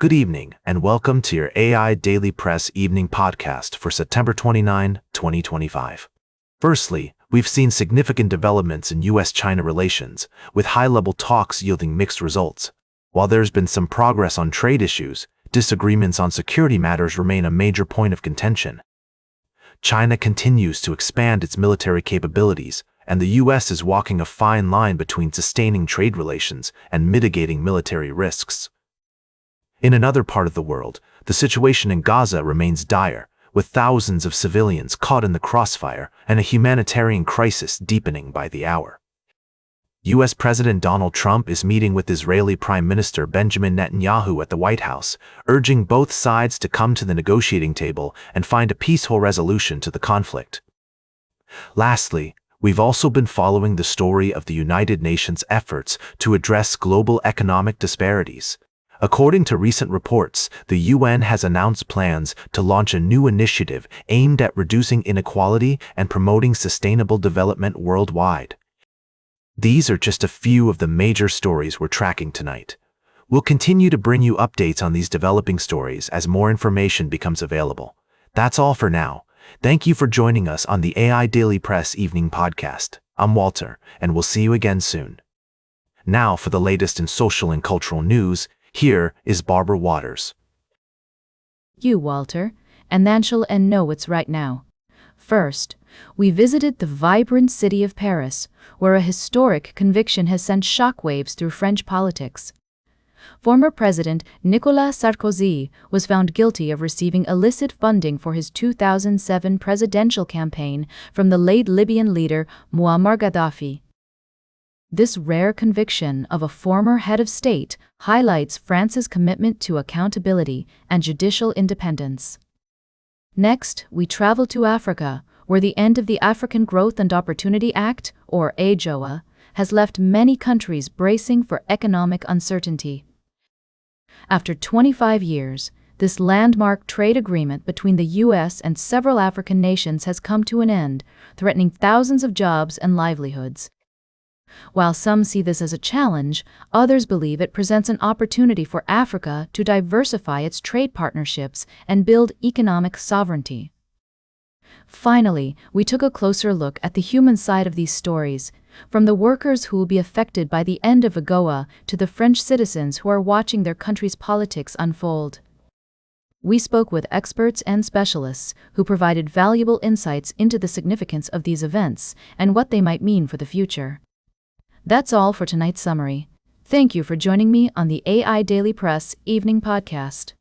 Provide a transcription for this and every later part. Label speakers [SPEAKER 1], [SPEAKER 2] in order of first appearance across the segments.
[SPEAKER 1] Good evening, and welcome to your AI Daily Press evening podcast for September 29, 2025. Firstly, we've seen significant developments in U.S.-China relations, with high-level talks yielding mixed results. While there's been some progress on trade issues, disagreements on security matters remain a major point of contention. China continues to expand its military capabilities, and the U.S. is walking a fine line between sustaining trade relations and mitigating military risks. In another part of the world, the situation in Gaza remains dire, with thousands of civilians caught in the crossfire and a humanitarian crisis deepening by the hour. U.S. President Donald Trump is meeting with Israeli Prime Minister Benjamin Netanyahu at the White House, urging both sides to come to the negotiating table and find a peaceful resolution to the conflict. Lastly, we've also been following the story of the United Nations' efforts to address global economic disparities. According to recent reports, the UN has announced plans to launch a new initiative aimed at reducing inequality and promoting sustainable development worldwide. These are just a few of the major stories we're tracking tonight. We'll continue to bring you updates on these developing stories as more information becomes available. That's all for now. Thank you for joining us on the AI Daily Press Evening Podcast. I'm Walter, and we'll see you again soon. Now for the latest in social and cultural news, here is Barbara Waters.
[SPEAKER 2] You, Walter, and then she'll know what's right now. First, we visited the vibrant city of Paris, where a historic conviction has sent shockwaves through French politics. Former President Nicolas Sarkozy was found guilty of receiving illicit funding for his 2007 presidential campaign from the late Libyan leader Muammar Gaddafi. This rare conviction of a former head of state highlights France's commitment to accountability and judicial independence. Next, we travel to Africa, where the end of the African Growth and Opportunity Act, or AGOA, has left many countries bracing for economic uncertainty. After 25 years, this landmark trade agreement between the U.S. and several African nations has come to an end, threatening thousands of jobs and livelihoods. While some see this as a challenge, others believe it presents an opportunity for Africa to diversify its trade partnerships and build economic sovereignty. Finally, we took a closer look at the human side of these stories, from the workers who will be affected by the end of AGOA to the French citizens who are watching their country's politics unfold. We spoke with experts and specialists who provided valuable insights into the significance of these events and what they might mean for the future. That's all for tonight's summary. Thank you for joining me on the AI Daily Press Evening Podcast.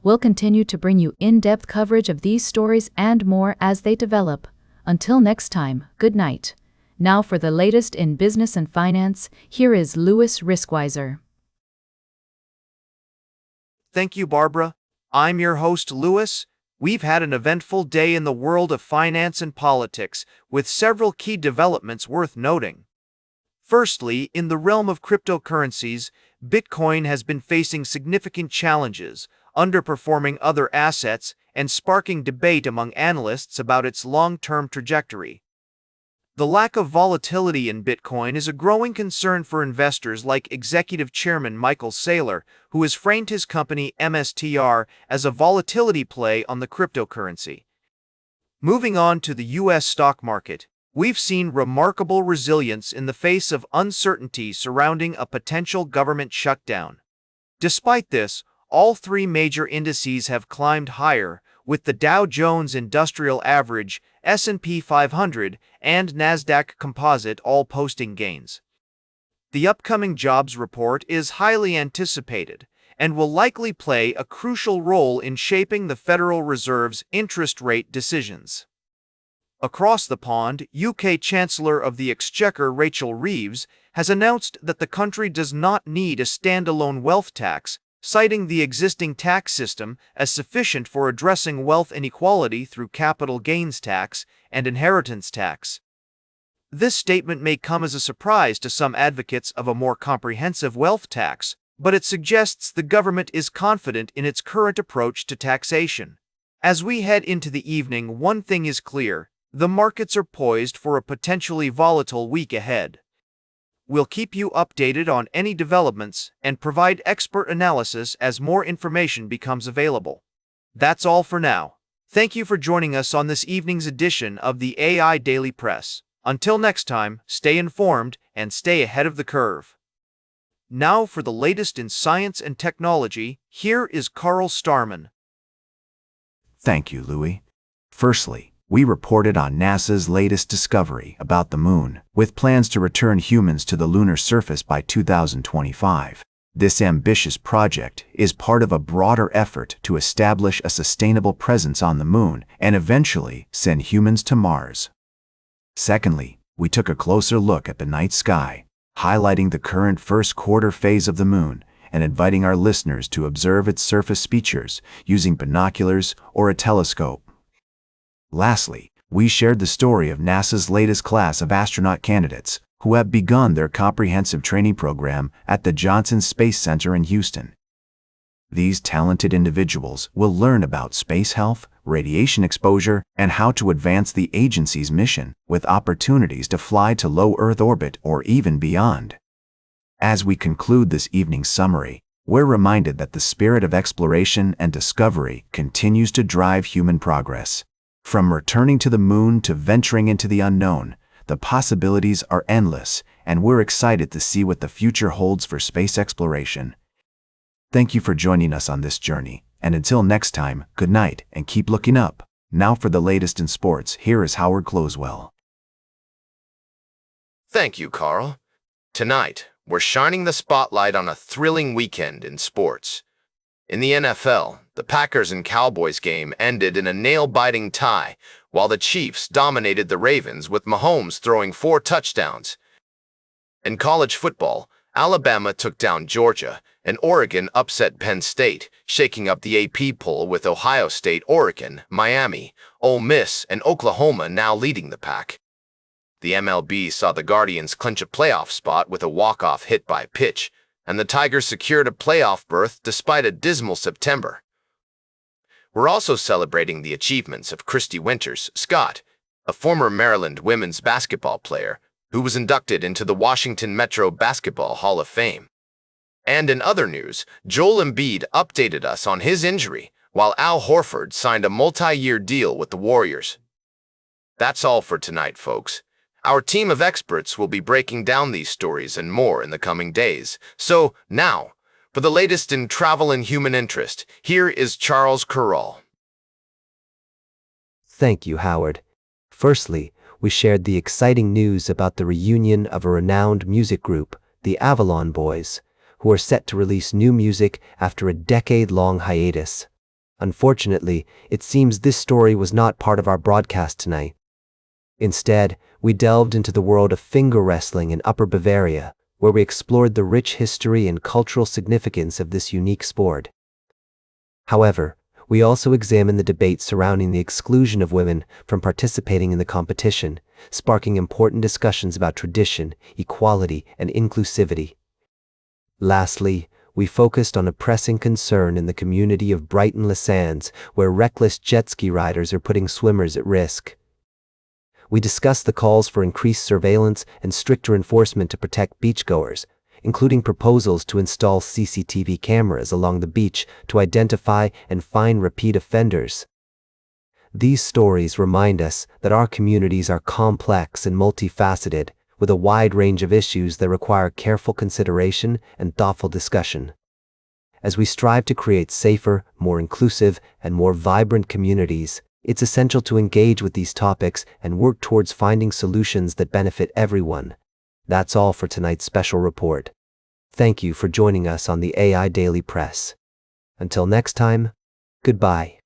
[SPEAKER 2] We'll continue to bring you in-depth coverage of these stories and more as they develop. Until next time, good night. Now for the latest in business and finance, here is Louis Riskweiser.
[SPEAKER 3] Thank you, Barbara. I'm your host, Louis. We've had an eventful day in the world of finance and politics, with several key developments worth noting. Firstly, in the realm of cryptocurrencies, Bitcoin has been facing significant challenges, underperforming other assets and sparking debate among analysts about its long-term trajectory. The lack of volatility in Bitcoin is a growing concern for investors like Executive Chairman Michael Saylor, who has framed his company MSTR as a volatility play on the cryptocurrency. Moving on to the U.S. stock market, we've seen remarkable resilience in the face of uncertainty surrounding a potential government shutdown. Despite this, all three major indices have climbed higher, with the Dow Jones Industrial Average, S&P 500, and Nasdaq Composite all posting gains. The upcoming jobs report is highly anticipated and will likely play a crucial role in shaping the Federal Reserve's interest rate decisions. Across the pond, UK Chancellor of the Exchequer Rachel Reeves has announced that the country does not need a standalone wealth tax, citing the existing tax system as sufficient for addressing wealth inequality through capital gains tax and inheritance tax. This statement may come as a surprise to some advocates of a more comprehensive wealth tax, but it suggests the government is confident in its current approach to taxation. As we head into the evening, one thing is clear: the markets are poised for a potentially volatile week ahead. We'll keep you updated on any developments and provide expert analysis as more information becomes available. That's all for now. Thank you for joining us on this evening's edition of the AI Daily Press. Until next time, stay informed and stay ahead of the curve. Now for the latest in science and technology, here is Carl Starman.
[SPEAKER 1] Thank you, Louis. Firstly, we reported on NASA's latest discovery about the Moon, with plans to return humans to the lunar surface by 2025. This ambitious project is part of a broader effort to establish a sustainable presence on the Moon and eventually send humans to Mars. Secondly, we took a closer look at the night sky, highlighting the current first quarter phase of the Moon and inviting our listeners to observe its surface features using binoculars or a telescope. Lastly, we shared the story of NASA's latest class of astronaut candidates who have begun their comprehensive training program at the Johnson Space Center in Houston. These talented individuals will learn about space health, radiation exposure, and how to advance the agency's mission with opportunities to fly to low Earth orbit or even beyond. As we conclude this evening's summary, we're reminded that the spirit of exploration and discovery continues to drive human progress. From returning to the Moon to venturing into the unknown, the possibilities are endless, and we're excited to see what the future holds for space exploration. Thank you for joining us on this journey, and until next time, good night and keep looking up. Now for the latest in sports, here is Howard Closewell.
[SPEAKER 4] Thank you, Carl. Tonight, we're shining the spotlight on a thrilling weekend in sports. In the NFL, the Packers and Cowboys game ended in a nail-biting tie, while the Chiefs dominated the Ravens with Mahomes throwing 4 touchdowns. In college football, Alabama took down Georgia, and Oregon upset Penn State, shaking up the AP poll with Ohio State, Oregon, Miami, Ole Miss, and Oklahoma now leading the pack. The MLB saw the Guardians clinch a playoff spot with a walk-off hit by pitch, and the Tigers secured a playoff berth despite a dismal September. We're also celebrating the achievements of Christy Winters-Scott, a former Maryland women's basketball player who was inducted into the Washington Metro Basketball Hall of Fame. And in other news, Joel Embiid updated us on his injury, while Al Horford signed a multi-year deal with the Warriors. That's all for tonight, folks. Our team of experts will be breaking down these stories and more in the coming days. So, now, for the latest in travel and human interest, here is Charles Curral.
[SPEAKER 5] Thank you, Howard. Firstly, we shared the exciting news about the reunion of a renowned music group, the Avalon Boys, who are set to release new music after a decade-long hiatus. Unfortunately, it seems this story was not part of our broadcast tonight. Instead, we delved into the world of finger wrestling in Upper Bavaria, where we explored the rich history and cultural significance of this unique sport. However, we also examined the debate surrounding the exclusion of women from participating in the competition, sparking important discussions about tradition, equality, and inclusivity. Lastly, we focused on a pressing concern in the community of Brighton-Les Sands, where reckless jet ski riders are putting swimmers at risk. We discussed the calls for increased surveillance and stricter enforcement to protect beachgoers, including proposals to install CCTV cameras along the beach to identify and fine repeat offenders. These stories remind us that our communities are complex and multifaceted, with a wide range of issues that require careful consideration and thoughtful discussion. As we strive to create safer, more inclusive, and more vibrant communities, it's essential to engage with these topics and work towards finding solutions that benefit everyone. That's all for tonight's special report. Thank you for joining us on the AI Daily Press. Until next time, goodbye.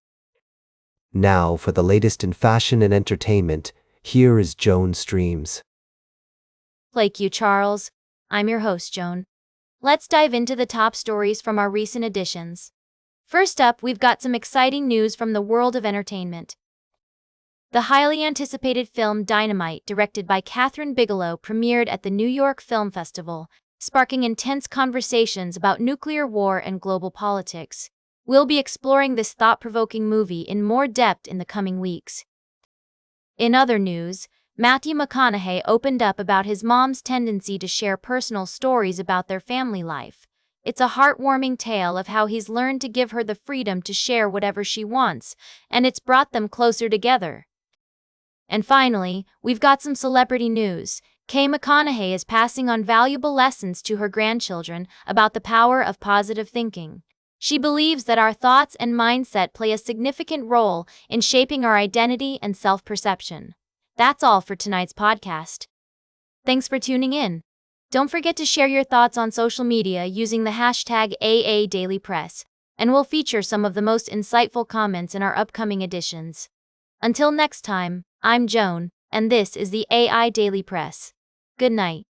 [SPEAKER 5] Now for the latest in fashion and entertainment, here is Joan Streams.
[SPEAKER 6] Thank you, Charles. I'm your host, Joan. Let's dive into the top stories from our recent editions. First up, we've got some exciting news from the world of entertainment. The highly anticipated film Dynamite, directed by Kathryn Bigelow, premiered at the New York Film Festival, sparking intense conversations about nuclear war and global politics. We'll be exploring this thought-provoking movie in more depth in the coming weeks. In other news, Matthew McConaughey opened up about his mom's tendency to share personal stories about their family life. It's a heartwarming tale of how he's learned to give her the freedom to share whatever she wants, and it's brought them closer together. And finally, we've got some celebrity news. Kay McConaughey is passing on valuable lessons to her grandchildren about the power of positive thinking. She believes that our thoughts and mindset play a significant role in shaping our identity and self-perception. That's all for tonight's podcast. Thanks for tuning in. Don't forget to share your thoughts on social media using the hashtag AIDailyPress, and we'll feature some of the most insightful comments in our upcoming editions. Until next time, I'm Joan, and this is the AI Daily Press. Good night.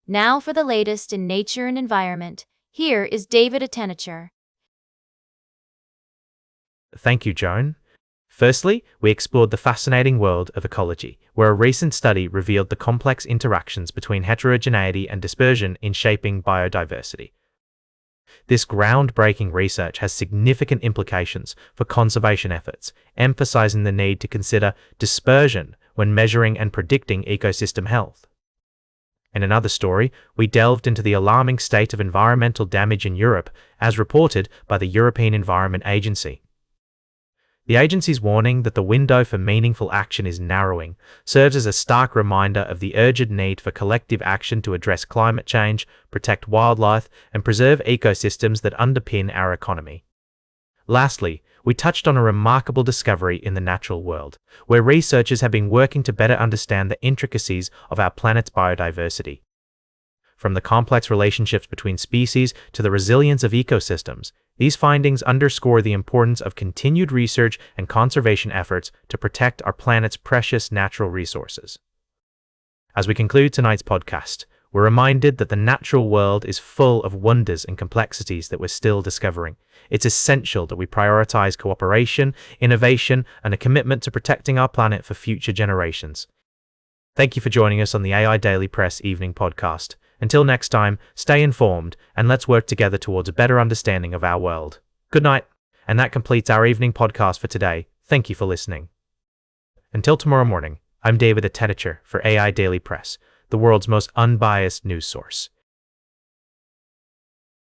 [SPEAKER 6] Now for the latest in nature and environment, here is David Attenacher.
[SPEAKER 7] Thank you, Joan. Firstly, we explored the fascinating world of ecology, where a recent study revealed the complex interactions between heterogeneity and dispersion in shaping biodiversity. This groundbreaking research has significant implications for conservation efforts, emphasizing the need to consider dispersion when measuring and predicting ecosystem health. In another story, we delved into the alarming state of environmental damage in Europe, as reported by the European Environment Agency. The agency's warning that the window for meaningful action is narrowing serves as a stark reminder of the urgent need for collective action to address climate change, protect wildlife, and preserve ecosystems that underpin our economy. Lastly, we touched on a remarkable discovery in the natural world, where researchers have been working to better understand the intricacies of our planet's biodiversity. From the complex relationships between species to the resilience of ecosystems, these findings underscore the importance of continued research and conservation efforts to protect our planet's precious natural resources. As we conclude tonight's podcast, we're reminded that the natural world is full of wonders and complexities that we're still discovering. It's essential that we prioritize cooperation, innovation, and a commitment to protecting our planet for future generations. Thank you for joining us on the AI Daily Press Evening Podcast. Until next time, stay informed, and let's work together towards a better understanding of our world. Good night. And that completes our evening podcast for today. Thank you for listening. Until tomorrow morning, I'm David Attenacher for AI Daily Press, the world's most unbiased news source.